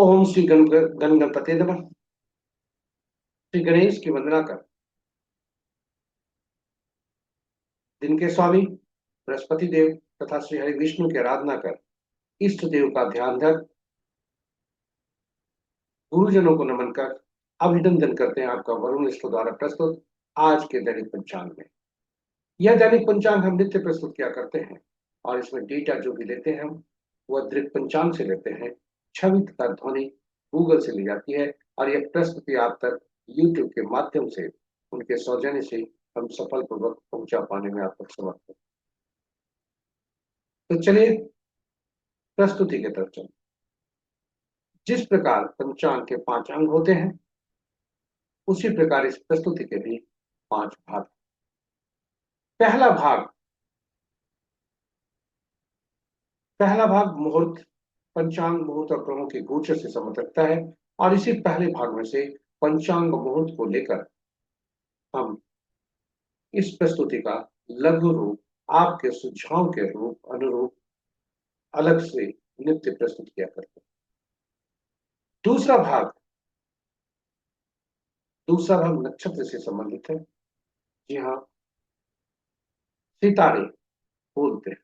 ओम श्री गणपति नमः। श्री गणेश की वंदना कर, दिन के स्वामी बृहस्पति देव तथा श्री हरि विष्णु की आराधना कर, इष्ट देव का ध्यान धर, गुरुजनों को नमन कर अभिनंदन करते हैं आपका वरुण स्टो द्वारा प्रस्तुत आज के दैनिक पंचांग में। यह दैनिक पंचांग हम नित्य प्रस्तुत किया करते हैं और इसमें डेटा जो भी लेते हैं हम वह दृक पंचांग से लेते हैं। छवि तथा ध्वनि गूगल से ली जाती है और यह प्रस्तुति आप तक यूट्यूब के माध्यम से उनके सौजन्य से हम सफल पूर्वक पहुंचा पाने में आप तक समर्थ हैं। तो चलिए प्रस्तुति के तरफ चलें। जिस प्रकार पंचांग के 5 अंग होते हैं उसी प्रकार इस प्रस्तुति के भी 5 भाग। पहला भाग मुहूर्त, पंचांग मुहूर्त और ग्रहों के गोचर से संबंध रखता है और इसी पहले भाग में से पंचांग मुहूर्त को लेकर हम इस प्रस्तुति का लघु रूप आपके सुझाव के रूप अनुरूप अलग से नित्य प्रस्तुत किया करते हैं। दूसरा भाग नक्षत्र से संबंधित है। जी हाँ, सितारे बोलते हैं,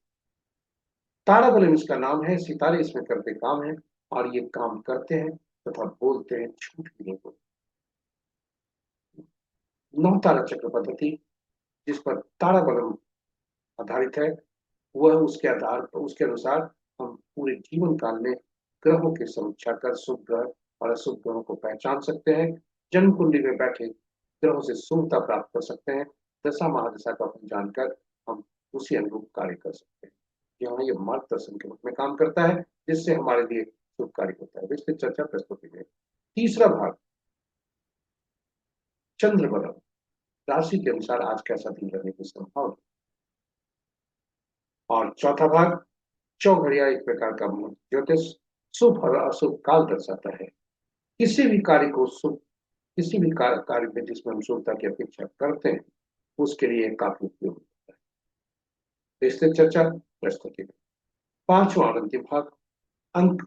ताराबलम इसका नाम है। सितारे इसमें करते काम है और ये काम करते हैं तथा बोलते हैं, झूठ भी नहीं बोलते। 9 तारा चक्र पद्धति जिस पर ताराबलम आधारित है वह उसके अनुसार हम पूरे जीवन काल में ग्रहों की समीक्षा कर शुभ ग्रह और अशुभ ग्रहों को पहचान सकते हैं। जन्म कुंडली में बैठे ग्रहों से शुभता प्राप्त कर सकते हैं। दशा महादशा का जानकर हम उसी अनुरूप कार्य कर सकते हैं। यहाँ ये मार्गदर्शन के रूप में काम करता है जिससे हमारे लिए शुभ कार्य होता है। विस्तृत चर्चा प्रस्तुति में। तीसरा भाग चंद्र बलम, राशि के अनुसार आज कैसा दिन रहने की संभावना। और चौथा भाग चौघड़िया, एक प्रकार का ज्योतिष शुभ और अशुभ काल दर्शाता है। किसी भी कार्य में जिसमें हम शुभता की अपेक्षा करते हैं उसके लिए काफी उपयोग होता है। विस्तृत चर्चा प्रस्तुति में। 5वां और अंतिम भाग अंक।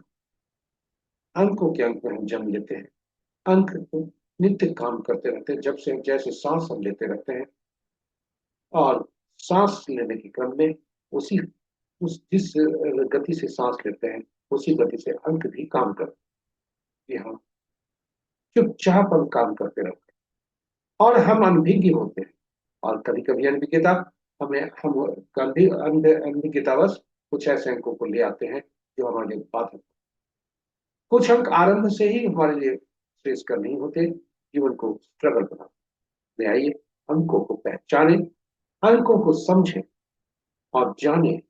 अंकों के अंक में हम जन्म लेते हैं। अंक नित्य काम करते रहते हैं, जब से जैसे सांस हम लेते रहते हैं और सांस लेने के क्रम में जिस गति से सांस लेते हैं उसी गति से अंक भी काम करते हैं। हम चुपचाप हम काम करते रहते हैं और हम अनभिज्ञ होते हैं और कभी कभी अनभिज्ञता अनभिज्ञतावश कुछ ऐसे अंकों को ले आते हैं जो हमारे लिए बाधक। कुछ अंक आरंभ से ही हमारे लिए श्रेयस्कर नहीं होते, जीवन को स्ट्रगल बनाते। आइए अंकों को पहचानें, अंकों को समझें और जानें,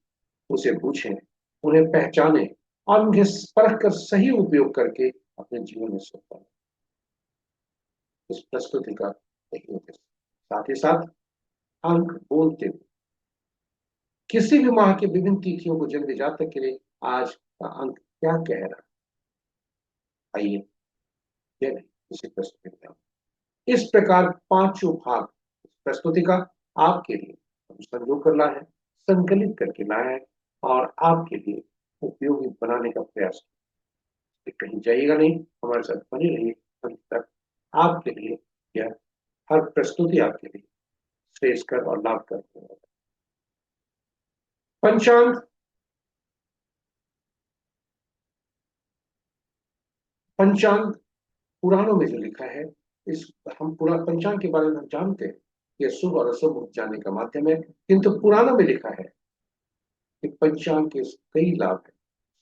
उसे पूछें, उन्हें पहचानें और उन्हें परख कर सही उपयोग करके अपने जीवन में सुख पाएं। इस प्रस्तुति का यही उद्देश्य। साथ ही साथ अंक बोलते हुए किसी भी माह की विभिन्न तिथियों को जन्म जातक के लिए आज का अंक क्या कह रहा है, आइए इसी प्रस्तुति में। इस प्रकार 5 भाग प्रस्तुति का आपके लिए हम संयोग कर लाए हैं, संकलित करके लाए हैं और आपके लिए उपयोगी बनाने का प्रयास किया। कहीं जाइएगा नहीं, हमारे साथ बने रहिए अंत तक। आपके लिए यह हर प्रस्तुति आपके लिए श्रेयस्कर और लाभकर होगा। पंचांग पुराणों में जो लिखा है, इस हम पूरा पंचांग के बारे में हम जानते हैं कि शुभ और अशुभ जानने का माध्यम है, किंतु पुराणों में लिखा है कि पंचांग के कई लाभ है।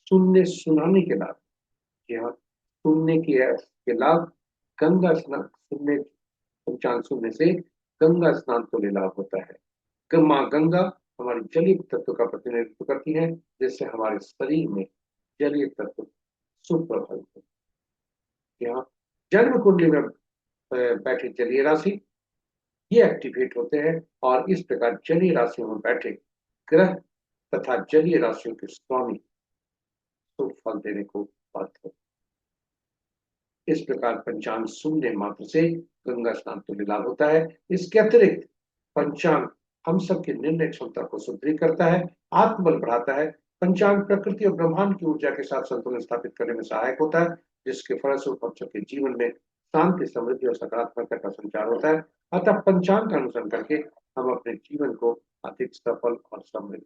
सुनने सुनाने के लाभ, यहाँ सुनने के लाभ, गंगा स्नान सुनने, पंचांग सुनने से गंगा स्नान को लाभ होता है। माँ गंगा हमारी जलीय तत्व का प्रतिनिधित्व करती है जिससे हमारे शरीर में जलीय तत्व सुप्रभावित होते हैं। यहाँ जन्म कुंडली में बैठे जलीय राशि ये एक्टिवेट होते हैं और इस प्रकार जलीय राशियों में बैठे ग्रह तथा जलीय राशियों के स्वामी शुभ फल देने को बाध्य होते। इस प्रकार पंचांग सुनने मात्र से गंगा स्नान तुल्य लाभ होता है। इसके अतिरिक्त पंचांग हम सबकी निर्णय क्षमता को सुदृढ़ करता है, आत्मबल बढ़ाता है। पंचांग प्रकृति और ब्रह्मांड की ऊर्जा के साथ संतुलन स्थापित करने में सहायक होता है। जिसके फलस्वरूप बच्चों के जीवन में शांति, समृद्धि और सकारात्मकता का संचार होता है। अतः पंचांग का अनुसरण करके हम अपने जीवन को अधिक सफल और समृद्ध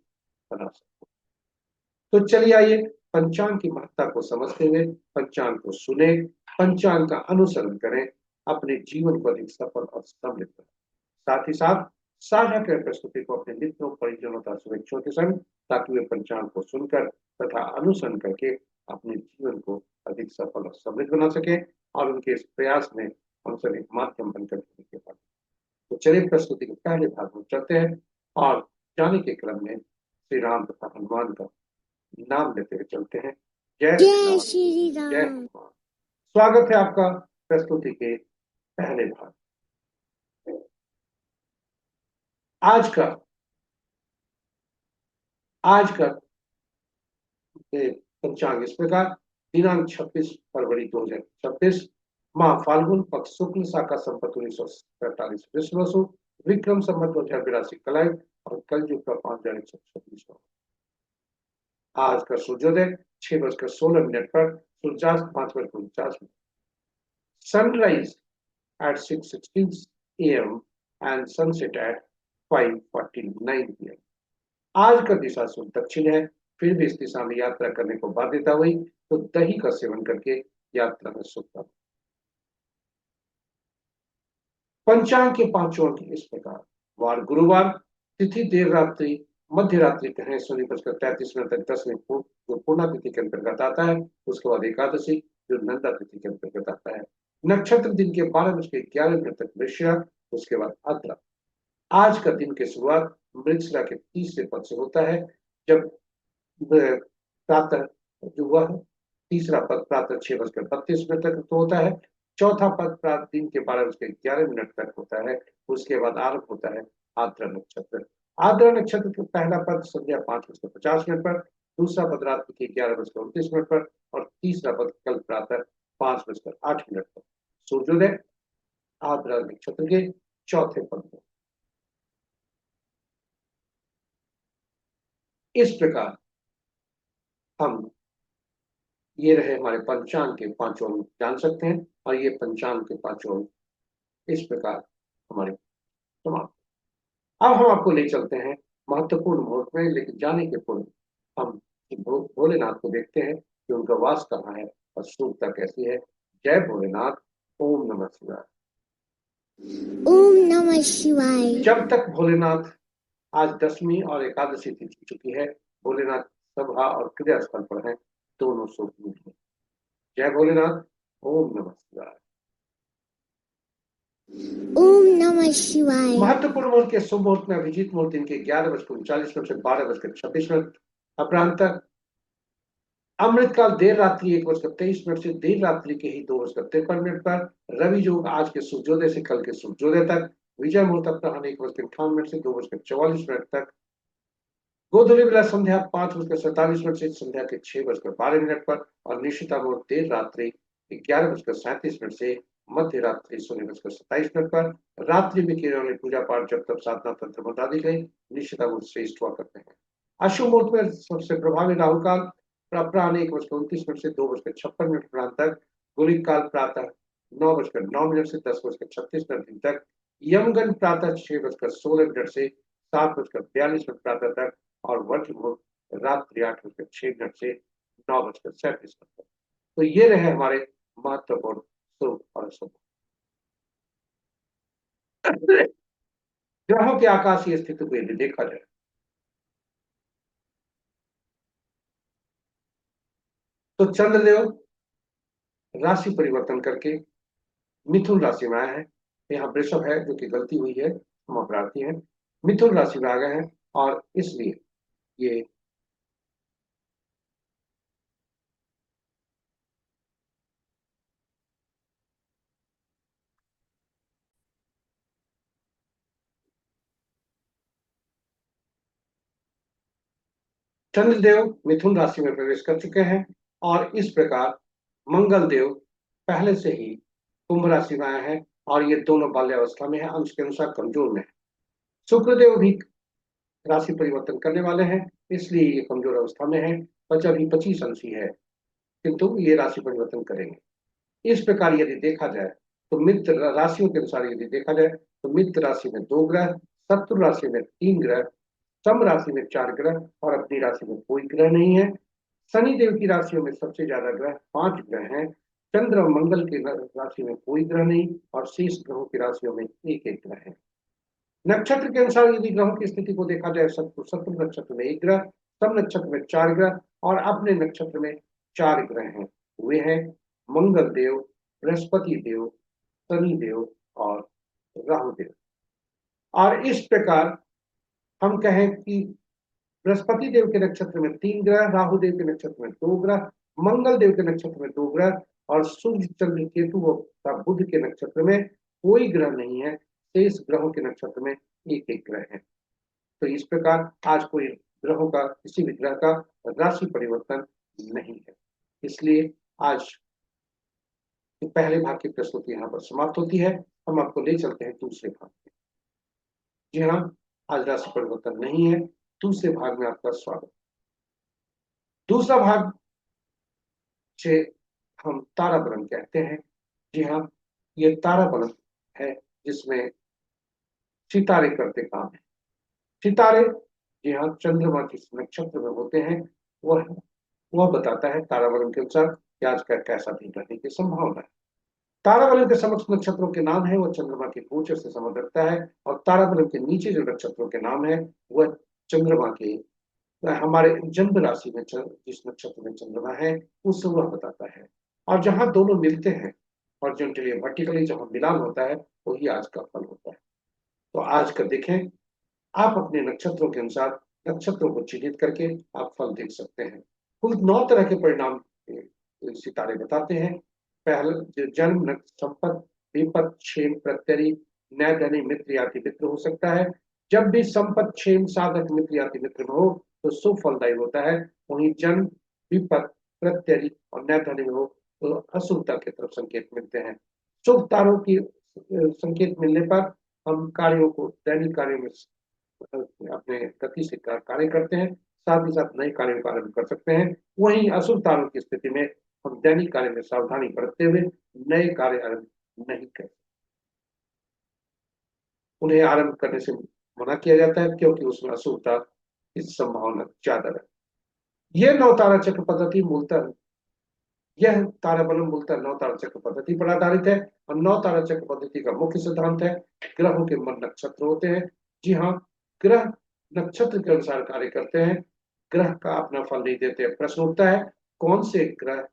बना सकते हैं। तो चलिए आइए पंचांग की महत्ता को समझते हुए पंचांग को सुने, पंचांग का अनुसरण करें, अपने जीवन को अधिक सफल और समृद्ध बनाएं। साथ ही साथ साझा करें प्रस्तुति को अपने मित्रों, परिजनों तथा शुभेच्छुओं के संग, ताकि वे पंचांग को सुनकर तथा अनुसरण करके अपने जीवन को अधिक सफल और समृद्ध बना सके और उनके इस प्रयास में हम सब एक माध्यम बनकर के पाए। तो चलिए प्रस्तुति के पहले भाग में चलते हैं और जाने के क्रम में श्री राम तथा हनुमान का नाम लेते हुए चलते हैं। जय श्री राम, जय हनुमान। स्वागत है आपका प्रस्तुति के पहले भाग। आज का पंचांग इस प्रकार। दिनांक 26 फरवरी 2026, माह फाल्गुन, पक्ष शुक्ल, शाखा संपत 1947 विश्वसु, विक्रम संवत 2082 कलाई और कलयुग का 5126। आज का सूर्योदय 6:16 पर, सूर्यास्त 5:49। Sunrise at 6:16 a.m. and sunset at 5:49 p.m. आज का दिशा शुभ दक्षिण है। फिर भी इस दिशा में यात्रा करने को बाध्यता हुई तो दही का सेवन करके यात्रा में सुखता। पंचांग के 5 अंक इस प्रकार। वार गुरुवार, तिथि देर रात्रि, मध्य रात्रि कहें 16:33 तक 10वें जो पूर्णा तिथि के अंतर्गत आता है। उसके बाद एकादशी जो नंदा तिथि के अंतर्गत आता है। नक्षत्र दिन के 12:11 तक वृश्चिक, उसके बाद आद्रा। आज का दिन की शुरुआत मृगशिरा के तीसरे पद से होता है, जब प्रातः जो वह तीसरा पद प्रातः 6:32 तक होता है। चौथा पद प्रातः दिन के 12:11 तक होता है। उसके बाद आरंभ होता है आद्रा नक्षत्र। आद्रा नक्षत्र का पहला पद संध्या 5:50 पर, दूसरा पद रात्रि के 11:29 पर और तीसरा पद कल प्रातः 5:08 पर। सूर्योदय आद्रा नक्षत्र के चौथे पद में। इस प्रकार हम ये रहे हमारे पंचांग के 5 अंक जान सकते हैं और ये पंचांग के 5 अंक इस प्रकार हमारे समाप्त। अब हम आपको ले चलते हैं महत्वपूर्ण मुहूर्त में, लेकिन जाने के पूर्व हम भोलेनाथ को देखते हैं कि उनका वास कहाँ है और शुभता कैसी है। जय भोलेनाथ। ओम नमः शिवाय। ओम नमः शिवाय। जब तक भोलेनाथ, आज दशमी और एकादशी तिथि चुकी है, भोलेनाथ सभा और क्रिया स्थल पर हैं, दोनों शुभ हैं। जय भोलेनाथ। ओम नमः शिवाय। ओम नमः शिवाय। महत्वपूर्ण मुहूर्त के शुभ मुहूर्त में अभिजीत मुहूर्त दिन के 11:39 से 12:26 अपरांत तक। अमृतकाल देर रात्रि 1:23 से देर रात्रि के ही 2:53 पर। रवि योग आज के सूर्योदय से कल के सूर्योदय तक। विजय मुहूर्त अपराह्न 1:58 से 2:44 तक। गोधूली बेला संध्या 5:47 से संध्या के 6:12 पर और निशिता मुहूर्त देर रात्रि 11:37 से मध्य रात्रि 16:27 पर। रात्रि में किरण वाली पूजा पाठ जब तक साधना तंत्र बता दी गई, निशिता मुहूर्त श्रेष्ठ हुआ करते हैं। अशुभ मुहूर्त में सबसे प्रभावी राहु काल अपराह्न 1:29 से 2:56 तक। गुलिक काल प्रातः 9:09 से 10:36 तक। यमगन प्रातः 6:16 से 7:42 प्रातः तक और वज्र मुहूर्त रात्रि 8:06 से 9:37 तक। तो ये रहे हमारे महत्वपूर्ण शुभ और अशुभ। ग्रहों की आकाशीय स्थिति को यदि देखा जाए तो चंद्रदेव राशि परिवर्तन करके मिथुन राशि में आए हैं। यहाँ वृषभ है जो कि गलती हुई है, हम अपराधी हैं। मिथुन राशि में आ गए हैं और इसलिए ये चंद्रदेव मिथुन राशि में प्रवेश कर चुके हैं और इस प्रकार मंगल देव पहले से ही कुंभ राशि में आए हैं और ये दोनों बाल्यावस्था में है, अंश के अनुसार कमजोर में है। शुक्रदेव भी राशि परिवर्तन करने वाले हैं, इसलिए ये कमजोर अवस्था में है, बचा भी 25 अंश ही है। किंतु ये राशि परिवर्तन करेंगे। इस प्रकार यदि देखा जाए तो मित्र राशियों के अनुसार यदि देखा जाए तो मित्र राशि में 2 ग्रह, शत्रु राशि में 3 ग्रह, सम राशि में 4 ग्रह और अपनी राशि में कोई ग्रह नहीं है। शनि देव की राशियों में सबसे ज्यादा ग्रह 5 ग्रह हैं। चंद्र और मंगल की राशि में कोई ग्रह नहीं और शेष ग्रहों की राशियों में एक एक ग्रह है। नक्षत्र के अनुसार यदि ग्रहों की स्थिति को देखा जाए शत्रु शत्रु नक्षत्र में 1 ग्रह, सम नक्षत्र में 4 ग्रह और अपने नक्षत्र में 4 ग्रह हैं। वे हैं मंगल देव, बृहस्पति देव, शनि देव और राहु देव। और इस प्रकार हम कहें कि बृहस्पति देव के नक्षत्र में 3 ग्रह, राहु देव के नक्षत्र में 2 ग्रह, मंगल देव के नक्षत्र में 2 ग्रह और सूर्य चंद्र केतु तथा बुध के नक्षत्र में कोई ग्रह नहीं है। शेष ग्रहों के नक्षत्र में एक एक ग्रह है। तो इस प्रकार आज कोई ग्रहों का किसी भी ग्रह का राशि परिवर्तन नहीं है। इसलिए आज पहले भाग की प्रस्तुति यहाँ पर समाप्त होती है। हम आपको ले चलते हैं दूसरे भाग में। जी हाँ, आज राशि परिवर्तन नहीं है। दूसरे भाग में आपका स्वागत। दूसरा भाग से हम ताराबलन कहते हैं। जी हाँ, ये ताराबलन है जिसमें सितारे करते काम है। सितारे जी हाँ चंद्रमा किस नक्षत्र में होते हैं वह बताता है ताराबलन के अनुसार कि आज का कैसा दिन रहने की संभावना है। ताराबलन के समक्ष नक्षत्रों के नाम है वह चंद्रमा के गोचर से संबंध रखता है और ताराबलन के नीचे जो नक्षत्रों के नाम है वह चंद्रमा के हमारे जन्म राशि में जिस नक्षत्र में चंद्रमा है उससे वह बताता है। और जहां दोनों मिलते हैं हॉरिजॉन्टली वर्टिकली जहां मिलान होता है वही आज का फल होता है। तो आज का देखें, आप अपने नक्षत्रों के अनुसार नक्षत्रों को चिन्हित करके आप फल देख सकते हैं। कुल 9 तरह के परिणाम सितारे बताते हैं। पहला जो जन्म संपत विपत क्षेम प्रत्यरी नय धनी मित्र याति मित्र हो सकता है। जब भी संपत क्षेम साधक मित्र याति मित्र में हो तो शुभ फलदायी होता है। वहीं जन्म विपत प्रत्यरी और नय धनी में हो तो अशुभता की तरफ संकेत मिलते हैं। शुभ तारों की संकेत मिलने पर हम कार्यों को दैनिक कार्यों में अपने गति से कार्य करते हैं, साथ ही साथ नए कार्यों का आरंभ कर सकते हैं। वहीं अशुभ तारों की स्थिति में हम दैनिक कार्य में सावधानी बरतते हुए नए कार्य आरंभ नहीं करते, उन्हें आरंभ करने से मना किया जाता है क्योंकि उसमें अशुभता की संभावना ज्यादा है। यह 9 तारा चक्र पद्धति मूलतः यह ताराबलन मूलतः 9 तारा चक्र पद्धति पर आधारित है और 9 तारा चक्र पद्धति का मुख्य सिद्धांत है ग्रहों के मन नक्षत्र होते हैं। जी हाँ, ग्रह नक्षत्र के अनुसार कार्य करते हैं, ग्रह का अपना फल नहीं देते। प्रश्न उठता है कौन से ग्रह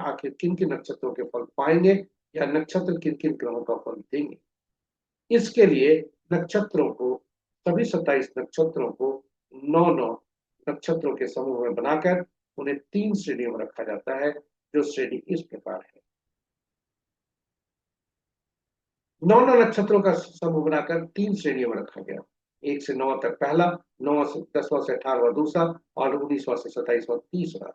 आखिर किन किन नक्षत्रों के फल पाएंगे या नक्षत्र किन किन ग्रहों का फल देंगे। इसके लिए नक्षत्रों को सभी 27 नक्षत्रों को 9 नक्षत्रों के समूह में बनाकर उन्हें 3 श्रेणियों में रखा जाता है। जो श्रेणी इस प्रकार है। 9 नक्षत्रों का समूह बनाकर 3 श्रेणियों में रखा गया। 1 से 9 तक पहला, 9 से 10वां से 18वां दूसरा और 19वां से 27वां तीसरा।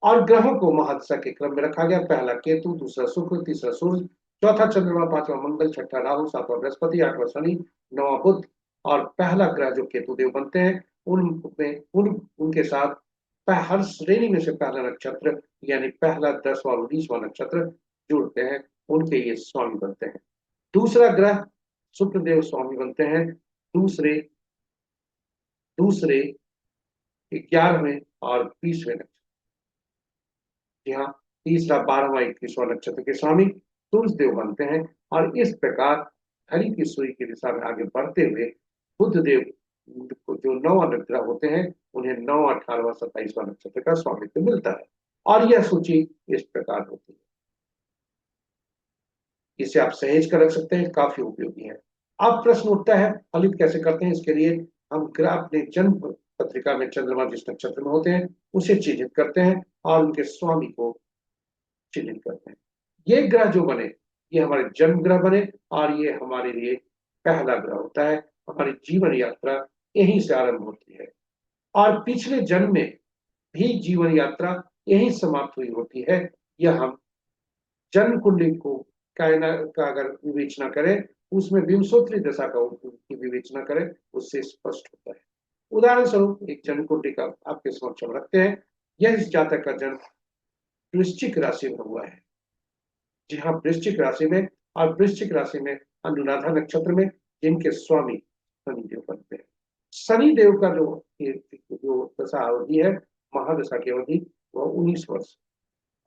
और ग्रहों को महादशा के क्रम में रखा गया। पहला केतु, दूसरा शुक्र, तीसरा सूर्य, चौथा चंद्रमा, 5वां मंगल, छठा राहु, 7वां बृहस्पति, 8वां शनि, 9वां बुध। और पहला ग्रह जो केतु देव बनते हैं उनके साथ हर श्रेणी में से पहला नक्षत्र यानी पहला 10वां और 19वां नक्षत्र जुड़ते हैं, उनके ये स्वामी बनते हैं। दूसरा ग्रह शुक्रदेव स्वामी बनते हैं दूसरे 11वें और 20वें नक्षत्र। यहाँ तीसरा 12वां 21वां नक्षत्र के स्वामी सूर्यदेव बनते हैं। और इस प्रकार घड़ी की सुई की दिशा में आगे बढ़ते हुए बुध देव को जो 9 ग्रह होते हैं उन्हें 9, 18वां, 27वां नक्षत्र का स्वामित्व मिलता है। और यह सूची इस प्रकार होती है। इसे आप सहेज कर रख सकते हैं, काफी उपयोगी है। अब प्रश्न उठता है फलित कैसे करते हैं। इसके लिए हम ग्रह अपने जन्म पत्रिका में चंद्रमा जिस नक्षत्र में होते हैं उसे चिन्हित करते हैं और उनके स्वामी को चिन्हित करते हैं। ये ग्रह जो बने ये हमारे जन्म ग्रह बने और ये हमारे लिए पहला ग्रह होता है। हमारी जीवन यात्रा यहीं से आरंभ होती है और पिछले जन्म में भी जीवन यात्रा यहीं समाप्त हुई होती है। यह हम जन्म कुंडली को कायनात का अगर विवेचना करें उसमें विंशोत्तरी दशा का विवेचना करें उससे स्पष्ट होता है। उदाहरण स्वरूप एक जन्म कुंडली का आपके समक्ष हम रखते हैं। यह इस जातक का जन्म वृश्चिक राशि में हुआ है। जी हाँ, वृश्चिक राशि में, और वृश्चिक राशि में अनुराधा नक्षत्र में, जिनके स्वामी शनिदेव बनते हैं। शनिदेव का जो दशा अवधि है, महादशा की अवधि, वह 19 वर्ष,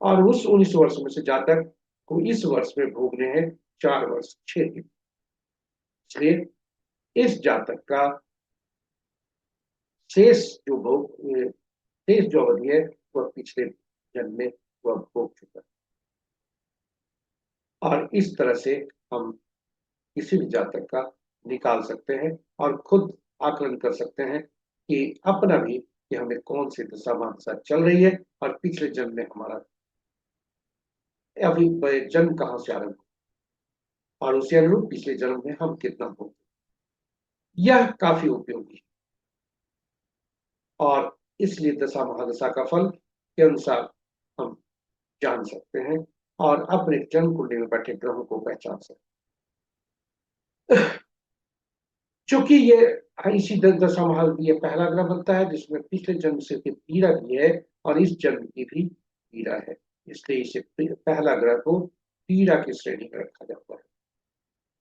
और उस 19 वर्ष में से जातक को इस वर्ष में भोगने हैं 4 वर्ष 6 दिन। इसलिए इस जातक का शेष जो भोग शेष जो अवधि है, वह पिछले जन्म में वह भोग चुका है। और इस तरह से हम किसी भी जातक का निकाल सकते हैं और खुद आकलन कर सकते हैं कि अपना भी, कि हमें कौन सी दशा महादशा चल रही है, और पिछले जन्म में हमारा अभी जन्म कहाँ से आरंभ, और उसी अनुरूप पिछले जन्म में हम कितना भोग। यह काफी उपयोगी है, और इसलिए दशा महादशा का फल के अनुसार हम जान सकते हैं और अपने जन्म कुंडली में बैठे ग्रहों को पहचान सकते हैं। चूंकि ये इसी दशा महादशा, ये पहला ग्रह बनता है जिसमें पिछले जन्म से पीड़ा भी है और इस जन्म की भी पीड़ा है, इसलिए इसे पहला ग्रह को पीड़ा की श्रेणी में रखा जाता है।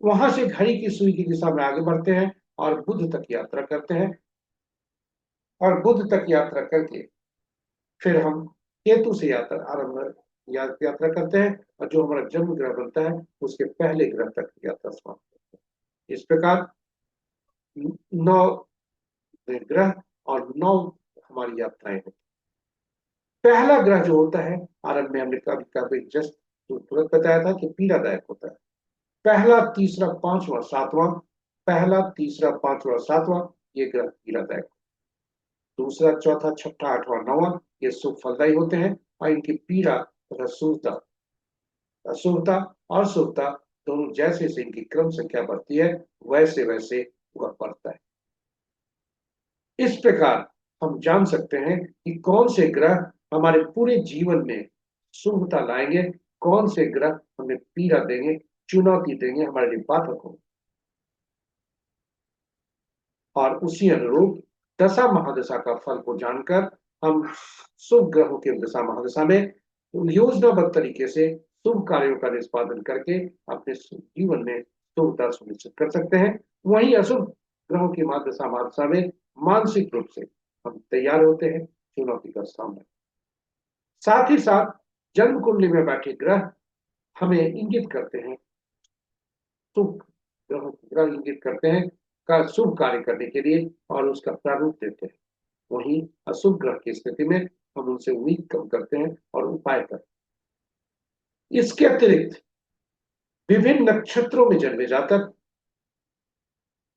वहां से घड़ी की सुई की दिशा में आगे बढ़ते हैं और बुध तक यात्रा करते हैं, और बुध तक यात्रा करके फिर हम केतु से यात्रा करते हैं, और जो हमारा जन्म ग्रह बनता है उसके पहले ग्रह तक यात्रा समाप्त करते हैं। इस प्रकार 9 ग्रह और 9 हमारी यात्राएं होती। पहला ग्रह जो होता है, आरंभ में हमने कभी कभी जस्ट तुरंत बताया था कि पीड़ादायक होता है। पहला, तीसरा, पांचवा, सातवां, पहला, तीसरा, पांचवा, सातवां, ये ग्रह पीड़ादायक। दूसरा, चौथा, छठा, आठवां, नौवां, ये सुख फलदायी होते हैं, और इनकी पीड़ा तथा शुभता और शुभता दोनों जैसे जैसे इनकी क्रम संख्या बढ़ती है, वैसे वैसे वह बढ़ता है। इस प्रकार हम जान सकते हैं कि कौन से ग्रह हमारे पूरे जीवन में शुभता लाएंगे, कौन से ग्रह हमें पीड़ा देंगे, चुनौती देंगे, हमारे लिए बाधक होंगे। और उसी अनुरूप दशा महादशा का फल को जानकर हम शुभ ग्रहों के दशा महादशा में योजनाबद्ध तरीके से शुभ कार्यों का निष्पादन करके अपने जीवन में शुभता सुनिश्चित कर सकते हैं। वहीं अशुभ ग्रहों की महादशा महादशा में मानसिक रूप से हम तैयार होते हैं चुनौती का सामना। साथ ही साथ जन्म कुंडली में बैठे ग्रह हमें इंगित करते हैं, शुभ ग्रह इंगित करते हैं का शुभ कार्य करने के लिए, और उसका प्रारूप देते हैं। वहीं अशुभ ग्रह की स्थिति में हम उनसे उम्मीद कम करते हैं और उपाय करते हैं। इसके अतिरिक्त विभिन्न नक्षत्रों में जन्मे जातक,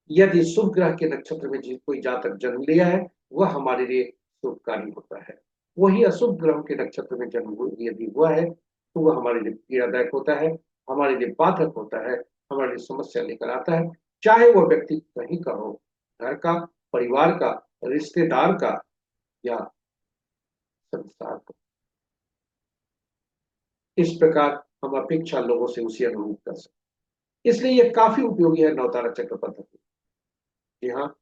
यदि शुभ ग्रह के नक्षत्र में कोई जातक जन्म लिया है, वह हमारे लिए शुभकारी होता है। वही अशुभ ग्रहों के नक्षत्र में जन्म यदि हुआ है, तो वह हमारे लिए पीड़ादायक होता है, हमारे लिए बाधक होता है, हमारे लिए समस्या लेकर आता है, चाहे वह व्यक्ति कहीं का हो, घर का, परिवार का, रिश्तेदार का, या संसार का। इस प्रकार हम अपेक्षा लोगों से उसी अनुरूप कर सकते, इसलिए यह काफी उपयोगी है नवतारा चक्र पद्धति। जी हाँ,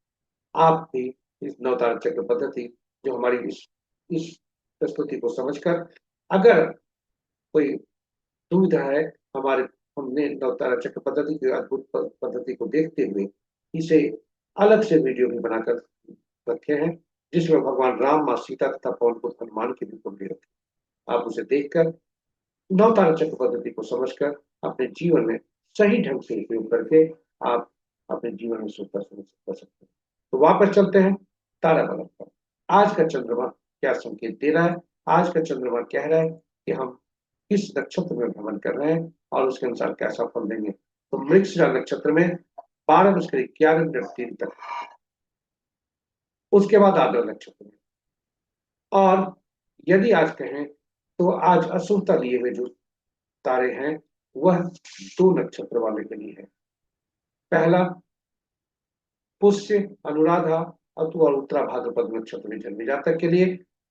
आप भी इस नवतारा चक्र पद्धति, जो हमारी इस प्रस्तुति को समझकर, अगर कोई दुविधा है, हमारे हमने नवतारा चक्र पद्धति की अद्भुत पद्धति को देखते हुए इसे अलग से वीडियो भी बनाकर रखे हैं, जिसमें भगवान राम, माँ सीता तथा पवन पुत्र हनुमान की भी कुंडली रखी। आप उसे देखकर नवतारा चक्र पद्धति को समझकर अपने जीवन में सही ढंग से उपयोग करके आप अपने जीवन में सुखता सुनिश्चित कर सकते हैं। तो वापस चलते हैं तारा बलम पर। आज का चंद्रमा क्या संकेत दे रहा है? आज का चंद्रमा कह रहा है कि हम किस नक्षत्र में भ्रमण कर रहे हैं और उसके अनुसार कैसा फल देंगे। तो मृगशिरा नक्षत्र में 12:11 तक, उसके बाद आद्रा नक्षत्र में, और यदि आज कहें तो आज अशुभता लिए हुए जो तारे हैं वह 2 नक्षत्र वाले के लिए है। पहला, पुष्य, अनुराधा, अतु और उत्तरा भाद्रपद नक्षत्र में जन्मे जातक के लिए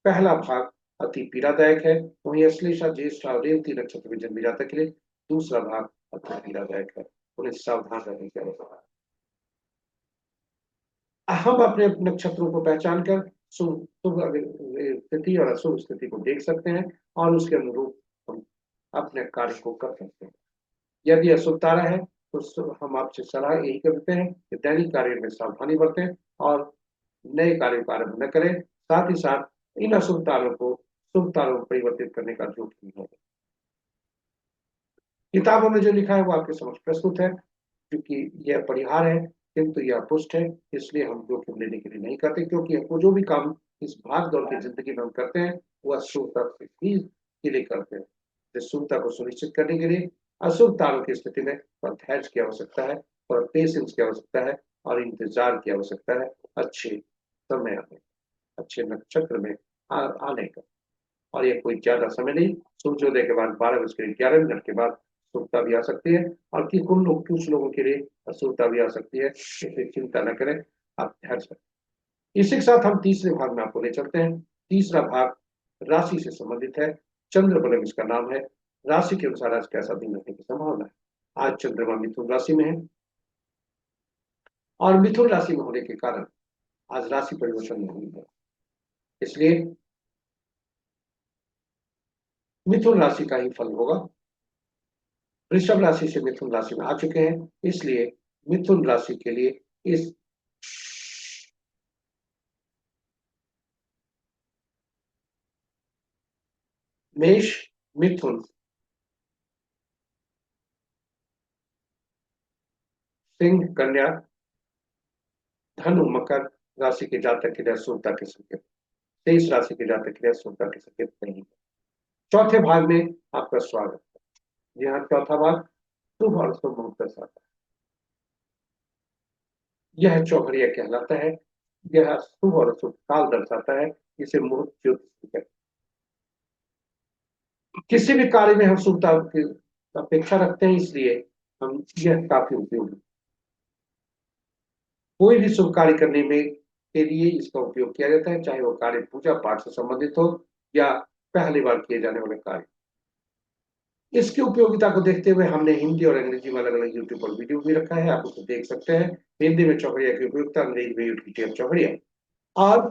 पहला भाग अति पीड़ादायक है। वहीं अश्लेषा, ज्येष्ठा और रेवती नक्षत्र में जन्मे जातक के लिए दूसरा भाग अति पीड़ादायक है। उन्हें सावधान रहने की आवश्यकता है। हम अपने नक्षत्रों को पहचान कर शुभ शुभ स्थिति और अशुभ स्थिति को देख सकते हैं और उसके अनुरूप हम अपने कार्य को कर सकते हैं। यदि अशुभ तारा है तो हम आपसे सलाह यही करते हैं कि दैनिक कार्य में सावधानी बरतें और नए कार्य का आरंभ न करें। साथ ही साथ इन अशुभ तारों को शुभ तारों में परिवर्तित करने का जोखिम है। किताबों में जो लिखा है वो आपके समक्ष प्रस्तुत है। क्योंकि यह परिहार है किंतु यह पुष्ट है, इसलिए हम जोखिम लेने के लिए नहीं करते, क्योंकि हमको जो भी काम इस भाग दौड़ की जिंदगी में हम करते हैं वह शुभता ही के लिए करते हैं। इस शुभता को सुनिश्चित करने के लिए अशुभ तारों की स्थिति में पर धैर्य की आवश्यकता है, पर पेशेंस की आवश्यकता है और इंतजार की आवश्यकता है अच्छे समय आने, अच्छे नक्षत्र में आने का। और ये कोई ज्यादा समय नहीं, सूर्योदय के बाद 12:11 के बाद शुभता भी आ सकती है और कि कुछ लोगों के लिए अशुभता भी आ सकती है, इसलिए चिंता न करें, आप धैर्य रखें। इसी के साथ हम तीसरे भाग में आपको ले चलते हैं। तीसरा भाग राशि से संबंधित है। चंद्र बलम इसका नाम है। राशि के अनुसार आज कैसा दिन रहने की संभावना है। आज चंद्रमा मिथुन राशि में है और मिथुन राशि में होने के कारण आज राशि परिवर्तन नहीं है, इसलिए मिथुन राशि का ही फल होगा। वृषभ राशि से मिथुन राशि में आ चुके हैं, इसलिए मिथुन राशि के लिए इस मेष, मिथुन, सिंह, कन्या, धनु, मकर राशि के जातक के लिए अशुभता के संकेत, शेष राशि के जातक के लिए अशुभता के संकेत नहीं है। चौथे भाग में आपका स्वागत है। यहाँ चौथा भाग शुभ और शुभ मुहूर्त दर्शाता है। यह चौघड़िया कहलाता है। यह शुभ और शुभ काल दर्शाता है। इसे मुहूर्त ज्योतिष कहते हैं। किसी भी कार्य में हम शुभता की अपेक्षा रखते हैं, इसलिए हम यह काफी उपयोगी। कोई भी शुभ कार्य करने में के लिए इसका उपयोग किया जाता है, चाहे वो कार्य पूजा पाठ से संबंधित हो या पहली बार किए जाने वाले कार्य। इसकी उपयोगिता को देखते हुए हमने हिंदी और अंग्रेजी में अलग अलग यूट्यूब पर वीडियो भी रखा है, आप उसे देख सकते हैं। हिंदी में चौघड़िया की उपयोगिता, अंग्रेजी में यूट्यूब टेप चौघड़िया। और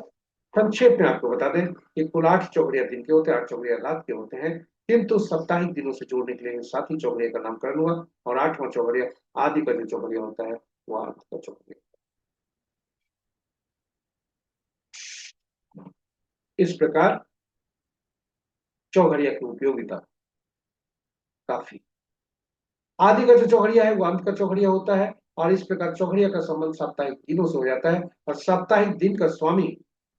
संक्षेप में आपको बता दें कि कुल 8 चौघड़िया दिन के होते हैं, 8 चौघड़िया रात के होते हैं, किंतु साप्ताहिक दिनों से जोड़ने के लिए 7 ही चौघड़िया का नामकरण हुआ और 8वां चौघड़िया आदि का जो चौघड़िया होता है वह अंत का चौघड़िया। इस प्रकार चौघड़िया की उपयोगिता काफी। आदि का जो चौघड़िया है वो अंत का चौघड़िया होता है और इस प्रकार चौघड़िया का संबंध साप्ताहिक दिनों से हो जाता है और साप्ताहिक दिन का स्वामी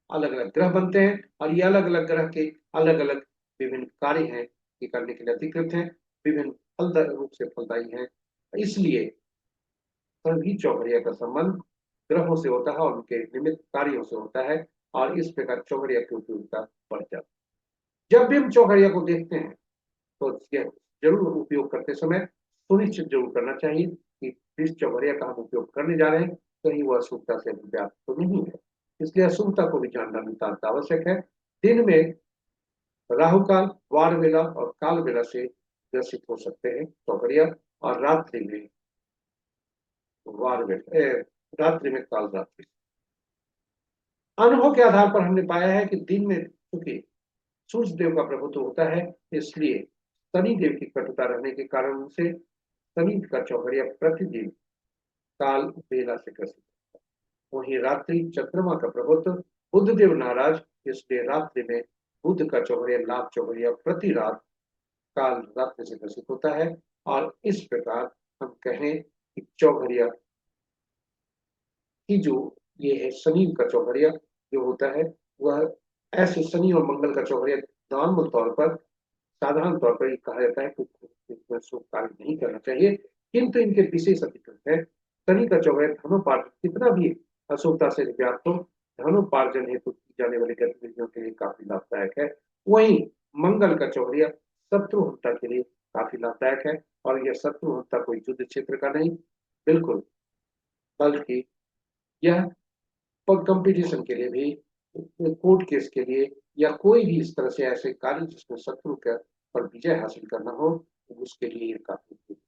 अलग अलग ग्रह बनते हैं और ये अलग अलग ग्रह के अलग अलग विभिन्न कार्य हैं ये करने के लिए अधिकृत हैं, विभिन्न फल रूप से फलदायी हैं। इसलिए सभी चौघड़िया का संबंध ग्रहों से होता है और उनके निमित्त कार्यों से होता है और इस प्रकार चौघड़िया की उपयोगिता बढ़ जाती है। जब भी हम चौघड़िया को देखते हैं तो यह जरूर उपयोग करते समय सुनिश्चित जरूर करना चाहिए कि जिस चौघड़िया का हम उपयोग करने जा रहे हैं कहीं वह अशुभता से व्याप्त तो नहीं है, इसलिए अशुभता को भी जानना नितांत आवश्यक है। दिन में राहु काल, वार वेला और काल वेला से ग्रसित हो सकते हैं चौघड़िया और रात्रि में रात्रि में काल रात्रि। अनुभव के आधार पर हमने पाया है कि दिन में चूंकि सूर्य देव का प्रभुत्व होता है, इसलिए शनि देव की कटुता रहने के कारण से शनि का चौघड़िया प्रतिदिन काल बेला से ग्रसित होता है। वहीं रात्रि चंद्रमा का प्रभुत्व बुध देव नाराज, इसलिए रात्रि में बुध का चौघड़िया लाभ चौघड़िया प्रति रात काल रात्रि से ग्रसित होता है और इस प्रकार हम कहें कि चौघड़िया की जो ये है शनि का चौघड़िया जो होता है वह ऐसे शनि और मंगल का चौघड़िया नॉर्मल तौर पर साधारण तौर पर कहा जाता है कि इसमें शुभ कार्य नहीं करना चाहिए, किंतु इनके विशेष अधिकृत है। शनि का चौघड़िया धनोपार्जन कितना भी अशुभता से व्याप्त हो, धनोपार्जन हेतु की जाने वाली गतिविधियों के लिए काफी लाभदायक है। वहीं मंगल का चौघड़िया शत्रुहंता के लिए काफी लाभदायक है और यह शत्रुहंता कोई युद्ध क्षेत्र का नहीं, बिल्कुल, बल्कि यह कंपटीशन के लिए भी, कोर्ट केस के लिए या कोई भी इस तरह से ऐसे कार्य जिसमें शत्रु के पर विजय हासिल करना हो उसके लिए ये काफी उपयोगी।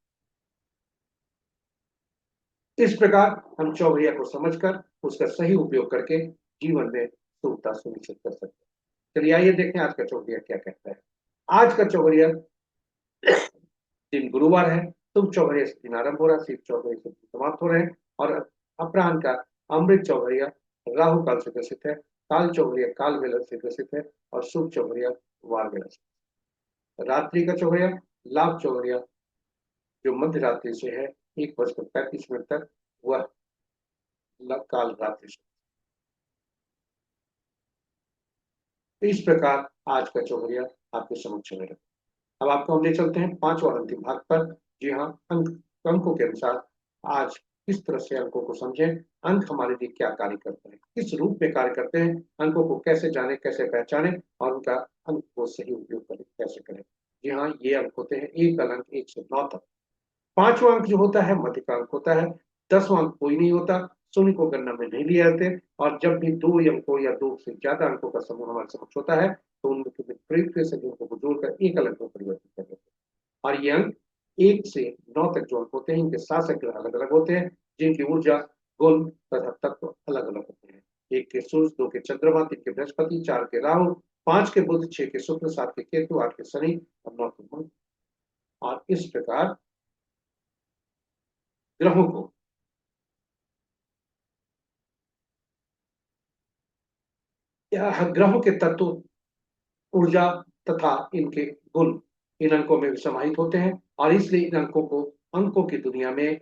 इस प्रकार हम चौघड़िया को समझकर उसका सही उपयोग करके जीवन में शुभता सुनिश्चित कर सकते हैं। चलिए आइए देखें आज का चौघड़िया क्या कहता है। आज का चौघड़िया दिन गुरुवार है, शुभ चौघड़िया से दिन आरंभ हो रहा है, शिव चौघड़िया से दिन समाप्त हो रहे हैं और अपराह्न का अमृत चौघड़िया राहु काल से ग्रसित है, काल चौघड़िया काल वेला से ग्रसित है और शुभ चौघड़िया वार वेला से। रात्रि का चौघड़िया लाभ चौघड़िया जो मध्य रात्रि से है 1:35 तक, वह काल रात्रि से। तो इस प्रकार आज का चौघड़िया आपके समक्ष में रखा। अब आपको हम ले चलते हैं पांचवा और अंतिम भाग पर। जी हाँ, अंकों के अनुसार आज किस तरह से अंकों को समझें, अंक हमारे लिए क्या कार्य करते हैं, किस रूप में कार्य करते हैं, अंकों को कैसे जाने, कैसे पहचाने और उनका अंक को सही उपयोग करें, कैसे करें। जी हाँ, ये अंक होते हैं एक अंक 1 से 9 तक। पांचवा अंक जो होता है मध्य का अंक होता है। 10वां अंक कोई नहीं होता, शून्य को गणना में नहीं लिए जाते। और जब भी दो अंकों या दो से ज्यादा अंकों का समूह हमारे समक्ष होता है तो उनके विपरीत से अंकों को जोड़कर एक अलग में परिवर्तित कर देते हैं। और ये अंक 1 से 9 तक जो अंक होते हैं इनके शासक ग्रह अलग अलग होते हैं, जिनकी ऊर्जा, गुण तथा तत्व अलग अलग होते हैं। 1 के सूर्य, 2 के चंद्रमा, 3 के बृहस्पति, 4 के राहु, 5 के बुध, 6 के शुक्र, 7 के केतु, 8 के शनि और 9 के मंगल। और इस प्रकार ग्रहों को या ग्रहों के तत्व, ऊर्जा तथा इनके गुण इन अंकों में भी समाहित होते हैं और इसलिए इन अंकों को अंकों की दुनिया में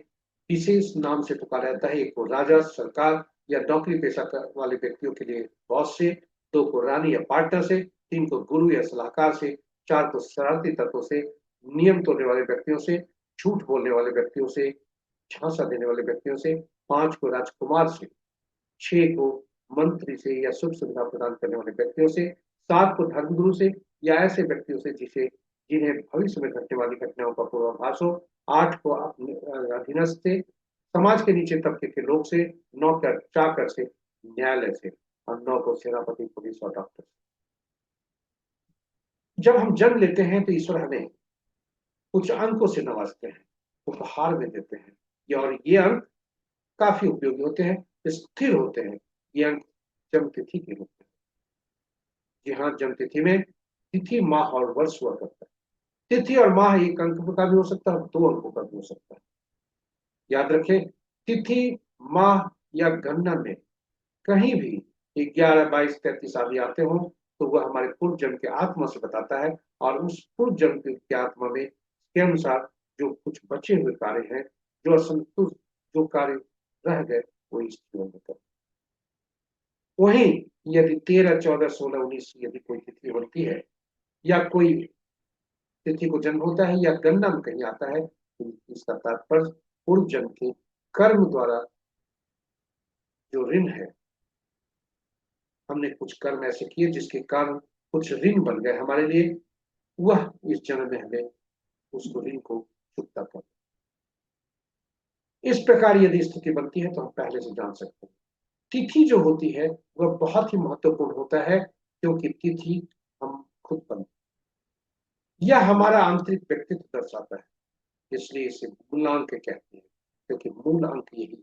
विशेष नाम से पुकारा जाता है। एक को राजा, सरकार या नौकरी पेशा वाले व्यक्तियों के लिए बॉस से, 2 को रानी या पार्टनर से, 3 को गुरु या सलाहकार से, 4 को शरारती तत्वों से, नियम तोड़ने वाले व्यक्तियों से, झूठ बोलने वाले व्यक्तियों से, झांसा देने वाले व्यक्तियों से, 5 को राजकुमार से, 6 को मंत्री से या सुख सुविधा प्रदान करने वाले व्यक्तियों से, 7 को धर्मगुरु से या ऐसे व्यक्तियों से जिन्हें भविष्य में घटने वाली घटनाओं का पूर्वाभास हो, 8 को अपने अधीनस्थ से, समाज के नीचे तबके के लोग से, नौकर चाकर से, न्यायालय से और 9 को सेनापति, पुलिस और डॉक्टर से। जब हम जन्म लेते हैं तो ईश्वर हमें कुछ अंकों से नवाजते हैं, उपहार में देते हैं और ये अंक काफी उपयोगी होते हैं, स्थिर होते हैं। ये अंक जन्म तिथि के होते हैं। जी हाँ, जन्म तिथि में तिथि, माह और वर्ष हुआ करता है। तिथि और माह एक अंक का भी हो सकता है, 2 अंकों का भी हो सकता है। याद रखें, तिथि, माह या गणना में कहीं भी 11, 22, 33 आदि आते हो तो वह हमारे पूर्व जन्म के आत्मा से बताता है और उस पूर्व जन्म के आत्मा में के अनुसार जो कुछ बचे हुए कार्य हैं, जो असंतुष्ट जो कार्य रह गए, वो इस जीवन में करते। वहीं यदि 13, 14, 16, 19 यदि कोई तिथि होती है या कोई तिथि को जन्म होता है या गणना में कहीं आता है तो इसका तात्पर्य पूर्व जन्म के कर्म द्वारा जो ऋण है, हमने कुछ कर्म ऐसे किए जिसके कारण कुछ ऋण बन गए हमारे लिए, वह इस जन्म में हमें उसको ऋण को चुकता कर। इस प्रकार यदि स्थिति बनती है तो हम पहले से जान सकते हैं। तिथि जो होती है वह बहुत ही महत्वपूर्ण होता है क्योंकि तिथि हम खुद बनते, यह हमारा आंतरिक व्यक्तित्व दर्शाता है, इसलिए इसे मूलांक कहते हैं क्योंकि मूल अंक यही।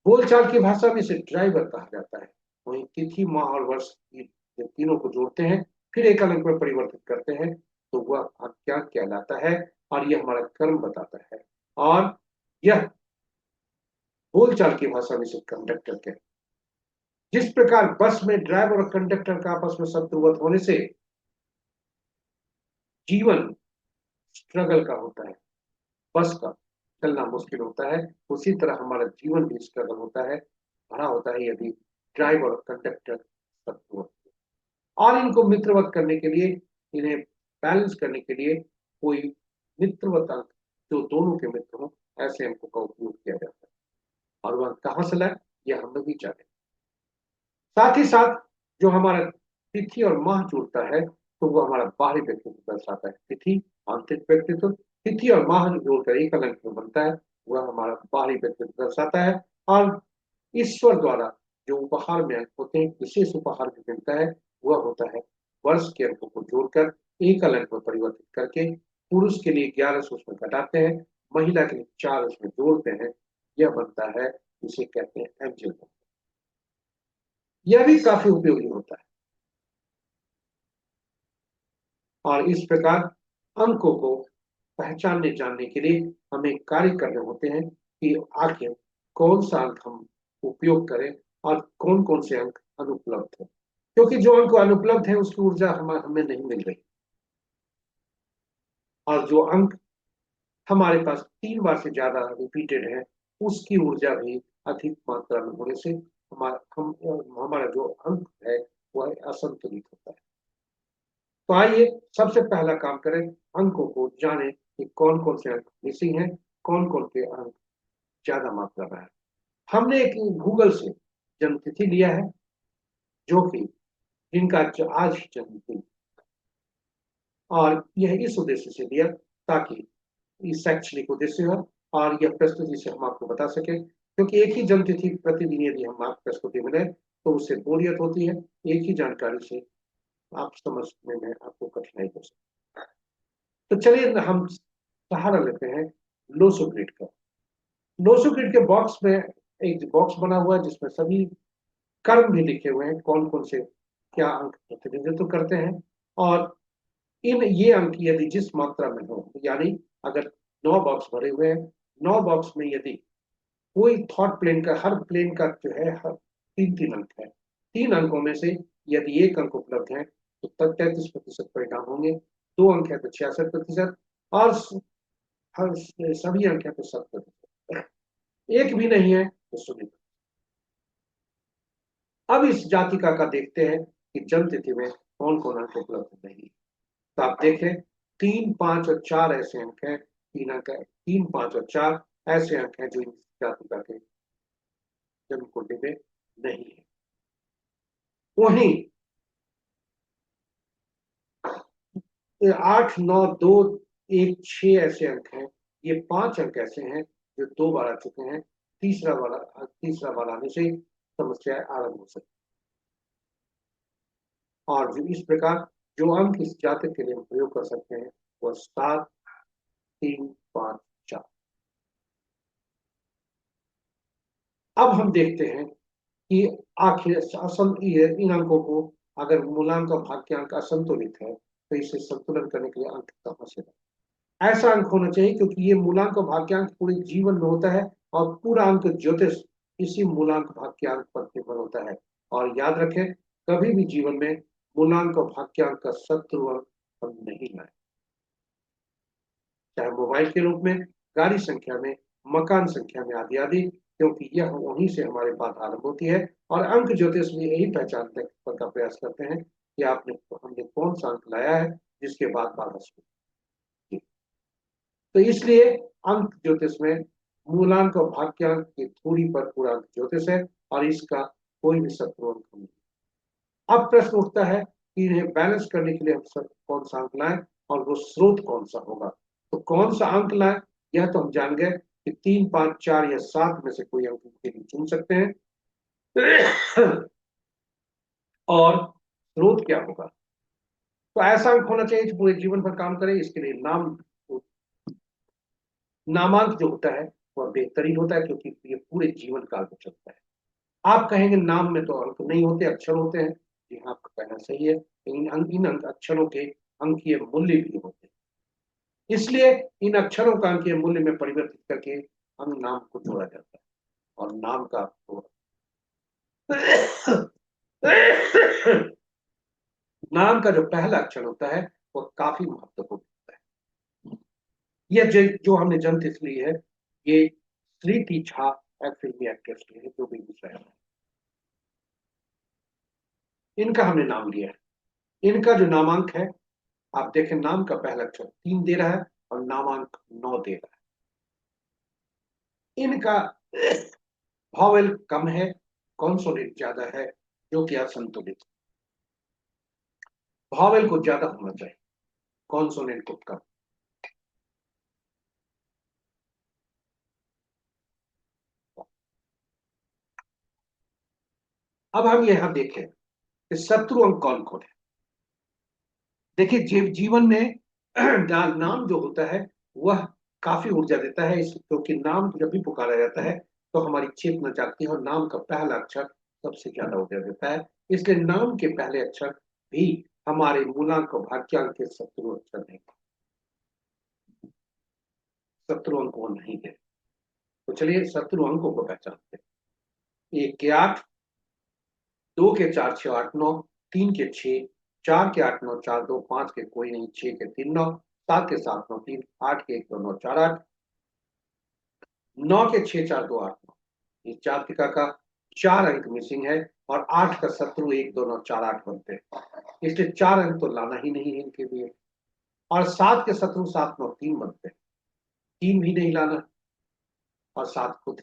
बोलचाल की भाषा में इसे ड्राइवर कहा जाता है। वहीं तिथि, माह और वर्ष जब तीनों को जोड़ते हैं फिर एक अंक में परिवर्तित करते हैं तो वह क्या कहलाता है और यह हमारा कर्म बताता है। और यह बोलचाल की भाषा में इसे कंडक्टर कहते हैं। जिस प्रकार बस में ड्राइवर और कंडक्टर का आपस में शत्रुवत होने से जीवन स्ट्रगल का होता है, बस का चलना मुश्किल होता है, उसी तरह हमारा जीवन भी स्ट्रगल होता है, भरा होता है यदि ड्राइवर और कंडक्टर शत्रुवत। और इनको मित्रवत करने के लिए, इन्हें बैलेंस करने के लिए कोई मित्रवत अंक जो दोनों के मित्र हों, ऐसे अंकों का उपयोग किया जाता है। और वह कहां से लाए यह हम लोग ही चाहते हैं। साथ ही साथ जो हमारा तिथि और माह जुड़ता है तो वो हमारा बाहरी व्यक्तित्व दर्शाता है। तिथि आंतरिक व्यक्तित्व, तिथि और माह जोड़कर एक अंक में बनता है, वह हमारा बाहरी व्यक्तित्व दर्शाता है। और ईश्वर द्वारा जो उपहार में अंक होते हैं, विशेष उपहार भी मिलता है, वह होता है वर्ष के अंकों को जोड़कर एक अंक में परिवर्तित करके पुरुष के लिए 11 उसमें घटाते हैं, महिला के लिए 4 उसमें जोड़ते हैं, यह बनता है, इसे कहते हैं एंजल। यह भी काफी उपयोगी होता है। और इस प्रकार अंकों को पहचानने जानने के लिए हमें कार्य करने होते हैं कि आखिर कौन सा अंक हम उपयोग करें और कौन कौन से अंक अनुपलब्ध है, क्योंकि जो अंक अनुपलब्ध है उसकी ऊर्जा हमें नहीं मिल रही, और जो अंक हमारे पास 3 बार से ज्यादा रिपीटेड है उसकी ऊर्जा भी अधिक मात्रा में होने से हमारा जो अंक है वह असंतुलित होता है। तो आइए सबसे पहला काम करें, अंकों को जानें कि कौन कौन से अंक मिसिंग हैं, कौन कौन के अंक ज्यादा मात्रा में है। हमने एक गूगल से जन्मतिथि लिया है, जो कि जिनका आज ही जन्मदिन, और यह इस उद्देश्य से लिया ताकि इस शैक्षणिक उद्देश्य है और यह प्रस्तुति से हम आपको बता सके, क्योंकि एक ही जन्मतिथि प्रतिदिन यदि हम आप प्रस्तुति में लें तो उससे बोरियत होती है। एक ही जानकारी से आप समझने में आपको कठिनाई हो सकती है। तो चलिए हम सहारा लेते हैं लोसो ग्रिड का। लोसो ग्रिड के बॉक्स में एक बॉक्स बना हुआ है जिसमें सभी कर्म भी लिखे हुए हैं, कौन कौन से क्या अंक प्रतिनिधित्व करते हैं, और इन ये अंक यदि जिस मात्रा में हो, यानी अगर 9 बॉक्स भरे हुए हैं, 9 बॉक्स में यदि कोई थॉट प्लेन का, हर प्लेन का जो है हर 3 3 अंक है, 3 अंकों में से यदि एक अंक उपलब्ध है तो तब 33% परिणाम होंगे, 2 अंक है तो 66%, और हर सभी अंक है तो 7%, एक भी नहीं है तो 0। अब इस जातिका का देखते हैं कि जन्म तिथि में कौन कौन अंक उपलब्ध नहीं है। तो आप देखें 3 5 और 4 ऐसे अंक हैं, 3 अंक है, 3 5 और 4 ऐसे अंक हैं जो इस जातिका के जन्म कुंडली में नहीं है। वहीं 8 9 2 1 6 ऐसे अंक हैं, ये 5 अंक ऐसे हैं जो 2 बार आ चुके हैं, तीसरा बार आने से समस्या आरंभ हो सकती है। और जो इस प्रकार जो अंक इस जातक के लिए हम प्रयोग कर सकते हैं वह 7 3 5 4। अब हम देखते हैं कि आखिर इन अंकों को, अगर मूलांक और भाग्यांक असंतुलित है तो इसे संतुलन करने के लिए अंक कहां से लाएं? ऐसा अंक होना चाहिए, क्योंकि ये मूलांक और भाग्यांक पूरे जीवन में होता है, और पूरा अंक ज्योतिष इसी मूलांक भाग्यांक पर निर्भर होता है। और याद रखें, कभी भी जीवन में मूलांक और भाग्यांक का शत्रु अंक हम नहीं लाए, चाहे मोबाइल के रूप में, गाड़ी संख्या में, मकान संख्या में, आदि आदि, क्योंकि यह वहीं से हमारे बात आरंभ होती है। और अंक ज्योतिष में यही पहचानने का प्रयास करते हैं कि हमने कौन सा अंक लाया है जिसके बाद बाधा शुरू। तो इसलिए अंक ज्योतिष में मूलांक और भाग्यांक की दूरी पर पूरा अंक ज्योतिष है, और इसका कोई भी शत्रु अंक नहीं। अब प्रश्न उठता है कि इन्हें बैलेंस करने के लिए हम सब कौन सा अंक लाएं, और वो स्रोत कौन सा होगा। तो कौन सा अंक लाएं यह तो हम जान गए कि 3 5 4 या 7 में से कोई अंक के लिए चुन सकते हैं। और स्रोत क्या होगा? तो ऐसा अंक होना चाहिए जो पूरे जीवन भर काम करे। इसके लिए नामांक जो होता है वह बेहतरीन होता है, क्योंकि ये पूरे जीवन काल में चलता है। आप कहेंगे नाम में तो अंक नहीं होते, अक्षर होते हैं। जी हाँ, आपका कहना सही है, लेकिन इन अंक अक्षरों के अंकीय मूल्य भी होते हैं। इसलिए इन अक्षरों का अंकीय मूल्य में परिवर्तित करके अंग नाम को जोड़ा जाता है। और नाम का नाम का जो पहला अक्षर होता है वह काफी महत्वपूर्ण होता है। यह जो हमने जन्म तिथि ली है, ये श्रीति झा फिल्मी एक्ट्रेस की है, जो भी है, इनका हमने नाम लिया है। इनका जो नामांक है, आप देखें, नाम का पहला अक्षर 3 दे रहा है और नामांक 9 दे रहा है। इनका वॉवेल कम है, कॉन्सोनेंट ज्यादा है, जो कि असंतुलित। वॉवेल को ज्यादा होना चाहिए, कॉन्सोनेंट को कम। अब हम यहां देखें कि शत्रु अंक कौन कौन है। देखिए, जीवन में नाम जो होता है वह काफी ऊर्जा देता है, क्योंकि नाम जब भी पुकारा जाता है तो हमारी चेतना जागती है, और नाम का पहला अक्षर सबसे ज्यादा ऊर्जा देता है। इसलिए नाम के पहले अक्षर भी हमारे मूलांक और भाग्यांक के शत्रु अक्षर नहीं, शत्रु अंक वो नहीं है। तो चलिए शत्रु अंकों को पहचानते हैं। 1 के 8, 2 के 4 6 8 9, 3 के 6, 4 के 8 9 4 2, 5 के कोई नहीं, 6 के 3 9, 7 के 7 9 3, 8 के 1 2 9 4 8, 9 के 6 4 2 8 9। इस जातिका का 4 अंक मिसिंग है और 8 का शत्रु 1 2 9 4 8 बनते हैं। इसलिए 4 अंक तो लाना ही नहीं है इनके लिए। और 7 के शत्रु 7 9 3 बनते हैं, 3 भी नहीं लाना और 7 खुद।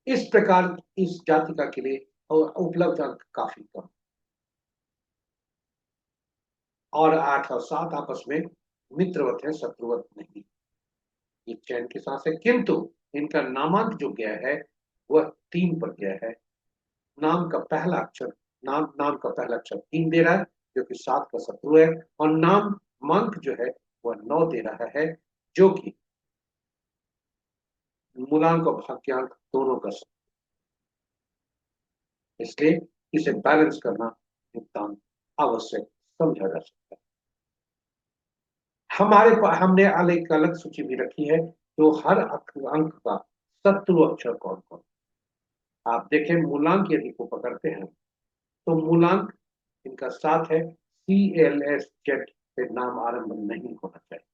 इस प्रकार इस जातिका के लिए उपलब्ध अंक काफी कम और 8 और 7 आपस में मित्रवत है, शत्रुवत नहीं। ये चयन के साथ है, किंतु इनका नामांक जो गया है वह 3 पर गया है। नाम का पहला अक्षर नाम का पहला अक्षर 3 दे रहा है जो कि 7 का शत्रु है, और नाम मांक जो है वह 9 दे रहा है जो कि मूलांक और भाग्यांक दोनों का शत्रु। इसलिए इसे बैलेंस करना नितांत आवश्यक समझा जा सकता है। हमने एक अलग सूची भी रखी है जो हर अंक का शत्रु अक्षर कौन कौन। आप देखें मूलांक यदि को पकड़ते हैं तो मूलांक इनका 7 है, CLSZ से नाम आरंभ नहीं होना चाहिए।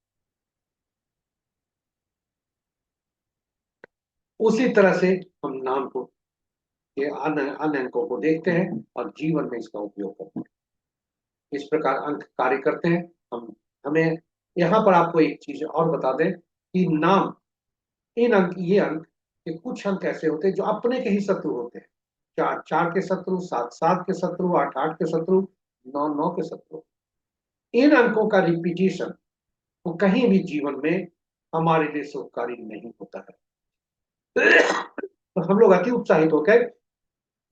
उसी तरह से हम नाम को के अन्य अंकों को देखते हैं और जीवन में इसका उपयोग करते हैं। इस प्रकार अंक कार्य करते हैं। हमें यहाँ पर आपको एक चीज और बता दें कि नाम ये अंक के कुछ अंक ऐसे होते हैं जो अपने के ही शत्रु होते हैं। 4 4 के शत्रु, 7 7 के शत्रु, 8 8 के शत्रु, 9 9 के शत्रु। इन अंकों का रिपीटेशन वो कहीं भी जीवन में हमारे लिए शुभकारी नहीं होता है। तो हम लोग अति उत्साहित होकर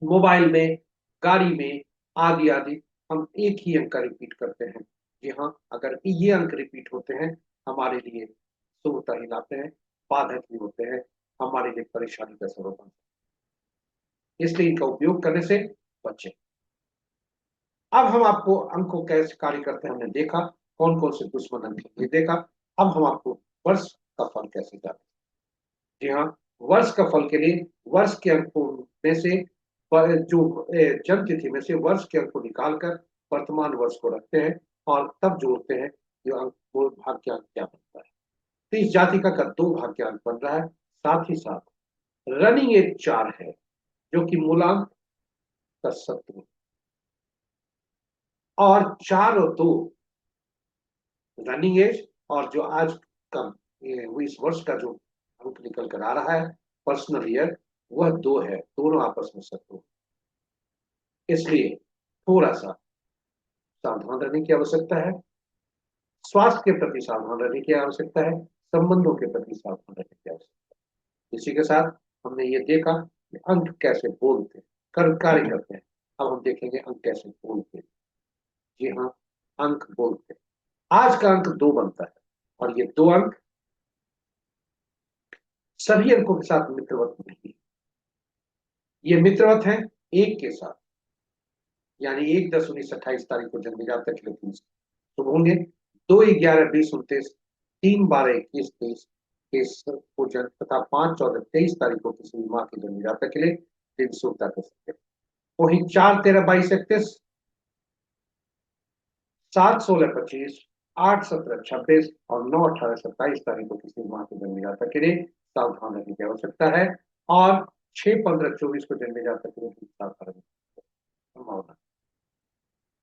मोबाइल में, गाड़ी में आदि आदि हम एक ही अंक का रिपीट करते हैं। जी हाँ, अगर ये अंक रिपीट होते हैं हमारे लिए शुभता ही लाते हैं, बाधक ही होते हैं, हमारे लिए परेशानी का सबब बनते हैं। इसलिए इनका उपयोग करने से बचें। अब हम आपको अंकों कैसे कार्य करते हैं हमने देखा, कौन कौन से दुश्मन अंक ये देखा। अब हम आपको वर्ष का फल कैसे जाते हैं। जी हाँ, वर्ष का फल के लिए वर्ष के अंकों में से जो जन्म तिथि में से वर्ष के अंक को निकालकर वर्तमान वर्ष को रखते हैं और तब जोड़ते हैं जो अंक वो भाग्यांक क्या बनता है। तो इस जातिका का 2 भाग्यांक बन रहा है। साथ ही साथ रनिंग एज 4 है जो कि मूलांक का शत्रु, और 4 और 2 रनिंग एज और जो आज का इस वर्ष का जो अंक निकल कर आ रहा है पर्सनल ईयर, वह 2 है, दोनों आपस में शत्रु। इसलिए थोड़ा सा सावधान रहने की आवश्यकता है, स्वास्थ्य के प्रति सावधान रहने की आवश्यकता है, संबंधों के प्रति सावधान रहने की आवश्यकता है। इसी के साथ हमने ये देखा कि अंक कैसे बोलते कार्य करते हैं। अब हम देखेंगे अंक कैसे बोलते हैं। जी हाँ, अंक बोलते हैं। आज का अंक 2 बनता है और ये 2 अंक सभी अंकों के साथ मित्रवत नहीं, ये मित्रवत है 1 के साथ, यानी 1 10 19 28 तारीख को जन्मे जातक के लिए शुभ होंगे। 2 11 20 29, 3 12 21 23 के पूजन तथा 5 14 23 तारीख को किसी भी माँ के जन्म जातक के लिए दिन शुभता कर सकते हैं। वही 4 13 22 31, 7 16 25, 8 17 26 और 9 18 27 तारीख को किसी माँ के जन्म जातक के लिए सावधान रहने की आवश्यकता है। और 6 15 24 को जन्मे जातक के लिए संभावना।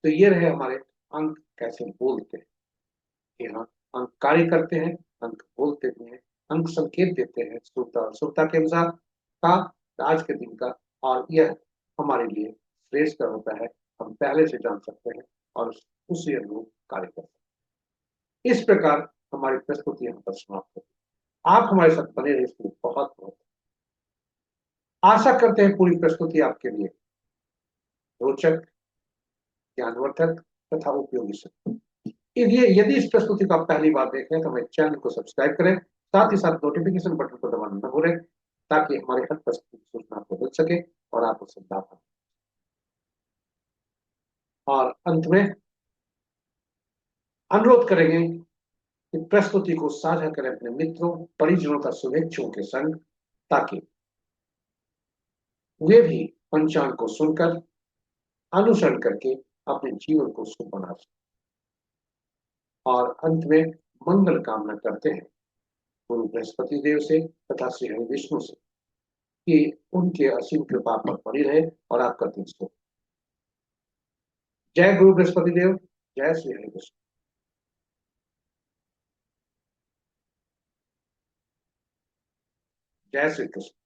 तो ये रहे हमारे अंक कैसे बोलते हैं। कि हाँ, अंक कार्य करते हैं, अंक बोलते भी हैं, अंक संकेत देते हैं शुभता के अनुसार का आज के दिन का, और यह हमारे लिए श्रेष्ठ होता है। हम पहले से जान सकते हैं और उसी अनुरूप कार्य करते हैं। इस प्रकार हमारी प्रस्तुति यहाँ पर समाप्त होती है। आप हमारे साथ बने रहे इसके लिए बहुत बहुत आशा करते हैं पूरी प्रस्तुति आपके लिए रोचक, ज्ञानवर्धक तथा उपयोगी सकती। यदि इस प्रस्तुति को आप पहली बार देख रहे हैं तो हमारे चैनल को सब्सक्राइब करें, साथ ही साथ नोटिफिकेशन बटन को दबाना न भूलें ताकि हमारे हर प्रस्तुति की सूचना आपको मिल सके और आप उसे लाभ। और अंत में अनुरोध करेंगे कि प्रस्तुति को साझा करें अपने मित्रों परिजनों का शुभेच्छुओं के संग, ताकि वे भी पंचांग को सुनकर अनुसरण करके अपने जीवन को शुभ बना सकें। और अंत में मंगल कामना करते हैं गुरु बृहस्पति देव से तथा श्री हरि विष्णु से कि उनके असीम कृपा पर पड़ी रहे और आपका दिन शुभ। जय गुरु बृहस्पति देव, जय श्री हरि विष्णु। जय श्री कृष्ण।